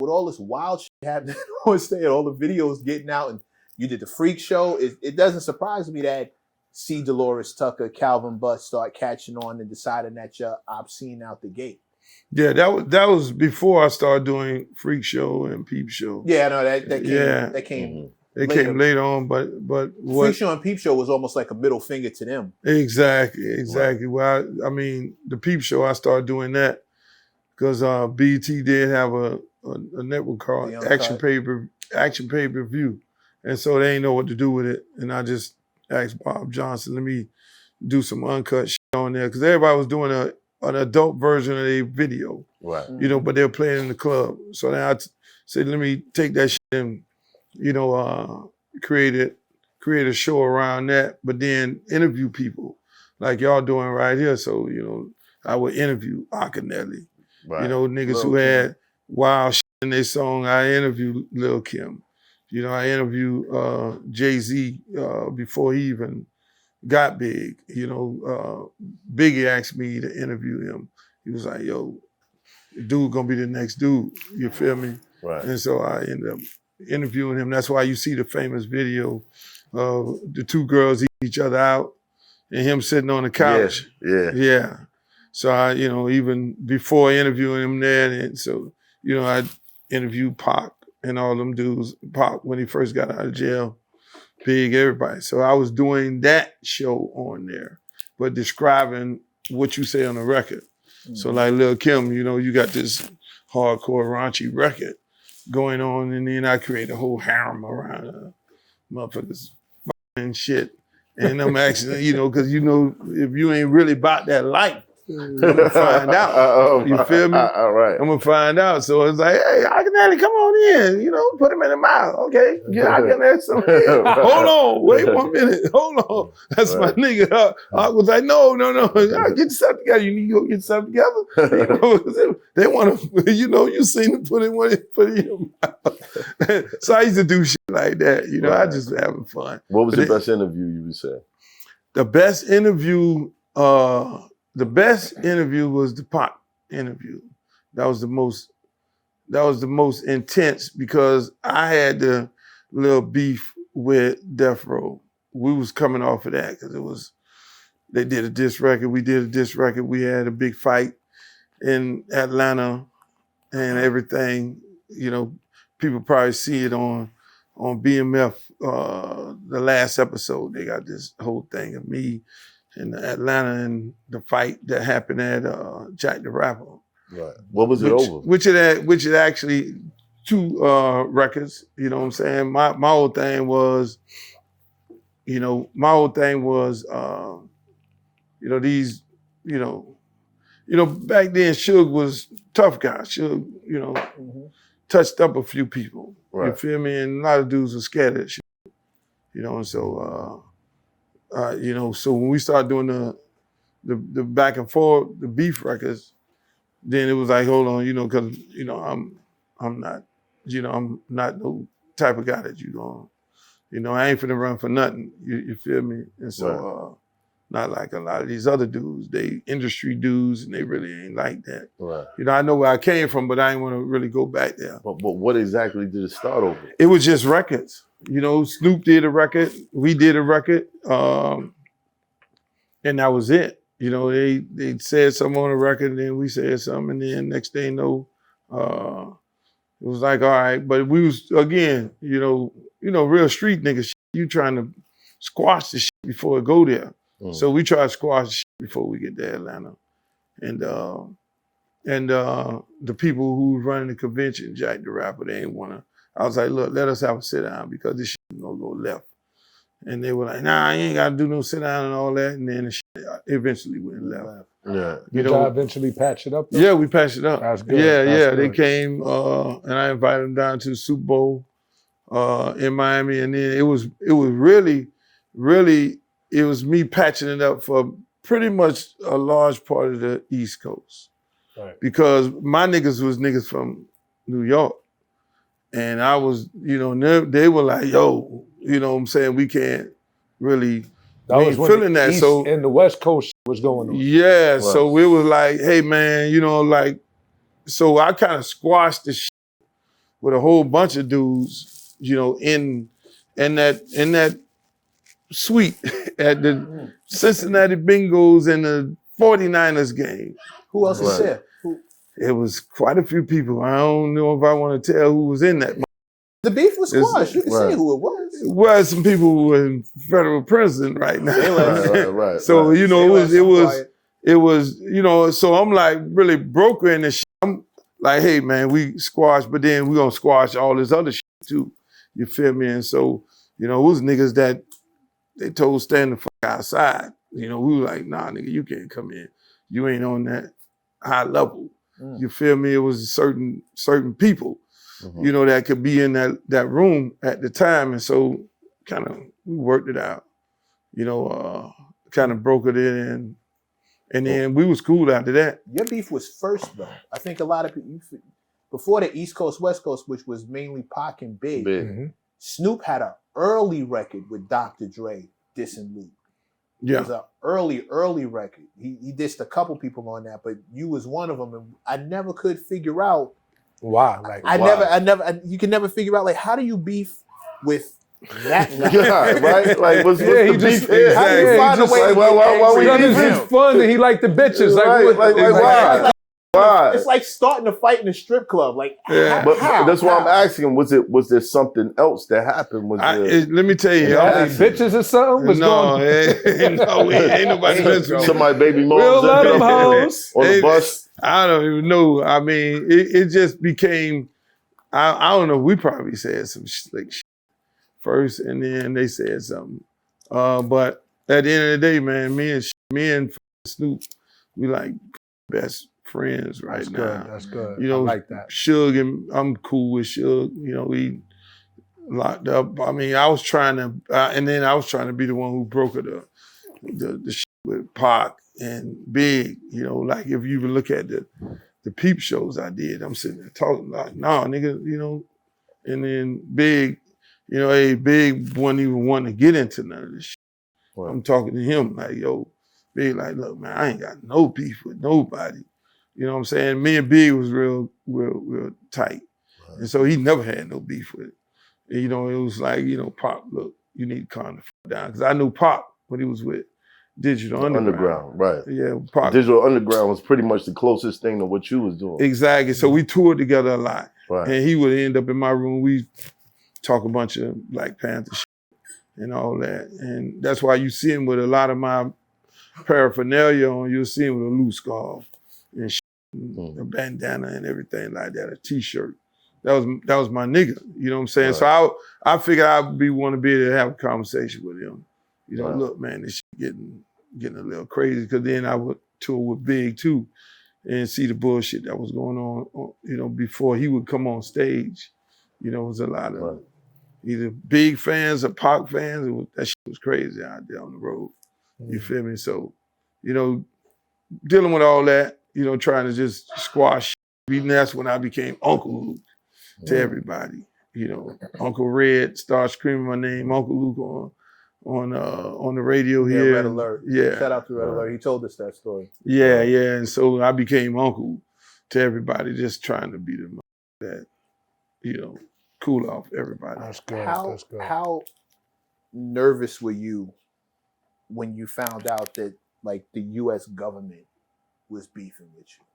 with all this wild shit happening on stage, all the videos getting out, and you did the freak show, it doesn't surprise me that C. Delores Tucker, Calvin Butt start catching on and deciding that you're obscene out the gate. Yeah, that was before I started doing Freak Show and Peep Show. Yeah, no, that came. It came later on, but what Freak Show and Peep Show was almost like a middle finger to them. Exactly. Right. Well, I mean, the Peep Show, I started doing that because BET did have a network called Action Pay-Per-View, and so they didn't know what to do with it, and I just asked Bob Johnson, let me do some uncut shit on there, because everybody was doing an adult version of a video, right? You know, but they were playing in the club. So then I said, let me take that shit and, you know, create a show around that, but then interview people like y'all doing right here. So, you know, I would interview Akinyele, you know, niggas who had wild shit in their song. I interviewed Lil Kim. You know, I interviewed Jay-Z before he even got big. You know, Biggie asked me to interview him. He was like, yo, dude gonna be the next dude. You feel me? Right. And so I ended up interviewing him. That's why you see the famous video of the two girls eat each other out and him sitting on the couch. Yeah. So I, you know, even before interviewing him there, and so, you know, I interviewed Pac and all them dudes, Pac when he first got out of jail, Big, everybody. So I was doing that show on there, but describing what you say on the record. Mm-hmm. So like Lil Kim, you know, you got this hardcore raunchy record going on, and then I create a whole harem around motherfuckers and shit. And I'm actually, you know, because you know, if you ain't really about that life, I'm gonna find out. You feel me? All right. I'm gonna find out. So it's like, hey, Akinyele, come on in. You know, put him in the mouth. Okay, yeah, I can have some. Hold on, wait 1 minute. Hold on, that's my nigga. I was like, no. Get yourself together. You need to go get yourself together. You know, they want to, you know, you seen them put in your mouth. So I used to do shit like that. You know, I just having fun. What was the best interview you would say? The best interview. The best interview was the Pac interview. That was the most intense because I had the little beef with Death Row. We was coming off of that because they did a diss record, we did a diss record, we had a big fight in Atlanta and everything. You know, people probably see it on BMF, the last episode. They got this whole thing of me in Atlanta and the fight that happened at Jack the Rapper. Right. What was it over? Which it actually 2 records. You know what I'm saying? My whole thing was, you know, these, you know, back then Suge was tough guy. Suge, you know, touched up a few people. Right. You feel me? And a lot of dudes were scared of that shit. You know, and so you know, so when we started doing the back and forth, the beef records, then it was like, hold on, you know, because, you know, I'm not, you know, I'm not no type of guy that you going, you know, I ain't finna run for nothing. You feel me? And so, not like a lot of these other dudes, they industry dudes, and they really ain't like that. Right. You know, I know where I came from, but I ain't want to really go back there. But what exactly did it start over? It was just records. You know, Snoop did a record, we did a record, and that was it. You know, they said something on the record, and then we said something, and then next thing you know, it was like, all right. But we was, again, you know, real street niggas, you trying to squash the shit before it go there. So we try to squash the shit before we get to Atlanta. And the people who was running the convention, Jack the Rapper, they didn't want to. I was like, look, let us have a sit down because this shit is gonna go left. And they were like, nah, I ain't gotta do no sit down and all that. And then the shit eventually went left. Yeah. Did y'all eventually patch it up though? Yeah, we patched it up. That's good. Yeah. They came and I invited them down to the Super Bowl in Miami. And then it was really, it was me patching it up for pretty much a large part of the East Coast. Right. Because my niggas was niggas from New York. And I was, you know, they were like, yo, you know what I'm saying, we can't really, we ain't feeling that. East so and the West Coast was going on. Yeah, right. So it was like, hey man, you know, like, so I kind of squashed the shit with a whole bunch of dudes, you know, in that suite at the Cincinnati Bengals and the 49ers game. Who else is there? It was quite a few people. I don't know if I want to tell who was in that. The beef was squashed. You can say who it was. Well, some people who were in federal prison right now. Right. So, you know, it was, you know, so I'm like really brokering this shit. I'm like, hey man, we squash, but then we gonna squash all this other shit too. You feel me? And so, you know, it was niggas that they told stand the fuck outside. You know, we were like, nah, nigga, you can't come in. You ain't on that high level. You feel me? It was certain people, you know, that could be in that room at the time. And so kind of we worked it out, you know, kind of broke it in. And then we was cool after that. Your beef was first though. I think a lot of people, before the East Coast, West Coast, which was mainly Pac and Big, Snoop had an early record with Dr. Dre dissing Luke. Yeah. It was an early record. He dissed a couple people on that, but you was one of them. And I never could figure out why. Like you can never figure out, like, how do you beef with that guy? Yeah, right? Like, what's the beef here? How do you find a way to why we because beef it's him? just fun and he liked the bitches. Right, like why? Why? It's like starting a fight in a strip club. Like, But how? that's why I'm asking. Was there something else that happened? Let me tell you, bitches or something? What's no, ain't nobody messing. Somebody baby moms We'll let them hoes on the bus. I don't even know. I mean, it just became. I don't know. We probably said some slick shit first, and then they said something. But at the end of the day, man, me and Snoop, we like best friends right now. That's good. You know, I like that. Suge, and I'm cool with Suge. You know, we locked up. I mean, I was trying to, and then I was trying to be the one who brokered the shit with Pac and Big. You know, like if you even look at the Peep shows I did, I'm sitting there talking like, nah, nigga, you know. And then Big, you know, hey, Big wasn't even wanting to get into none of this shit. Right. I'm talking to him like, yo, Big, like, look, man, I ain't got no beef with nobody. You know what I'm saying? Me and Big was real tight. Right. And so he never had no beef with it. And, you know, it was like, you know, Pop, look, you need to calm the fuck down. Because I knew Pop when he was with Digital Underground. Right. Yeah, Pop. Digital Underground was pretty much the closest thing to what you was doing. Exactly. So we toured together a lot. Right. And he would end up in my room. We talk a bunch of Black Panther shit and all that. And that's why you see him with a lot of my paraphernalia on. You'll see him with a loose scarf and shit, a bandana and everything like that, a t-shirt. That was my nigga. You know what I'm saying? Right. So I figured I'd want to be able to have a conversation with him. You know, look, man, this shit getting a little crazy. Because then I would tour with Big too and see the bullshit that was going on, you know, before he would come on stage. You know, it was a lot of either Big fans or Pac fans. That shit was crazy out there on the road. You feel me? So, you know, dealing with all that, you know, trying to just squash. Even that's when I became Uncle Luke to everybody. You know, Uncle Red started screaming my name, Uncle Luke on the radio here. Red Alert. Yeah. Shout out to Red Alert. He told us that story. Yeah. And so I became Uncle to everybody, just trying to be the that, you know, cool off everybody. That's good. How nervous were you when you found out that, like, the U.S. government was beefing with you?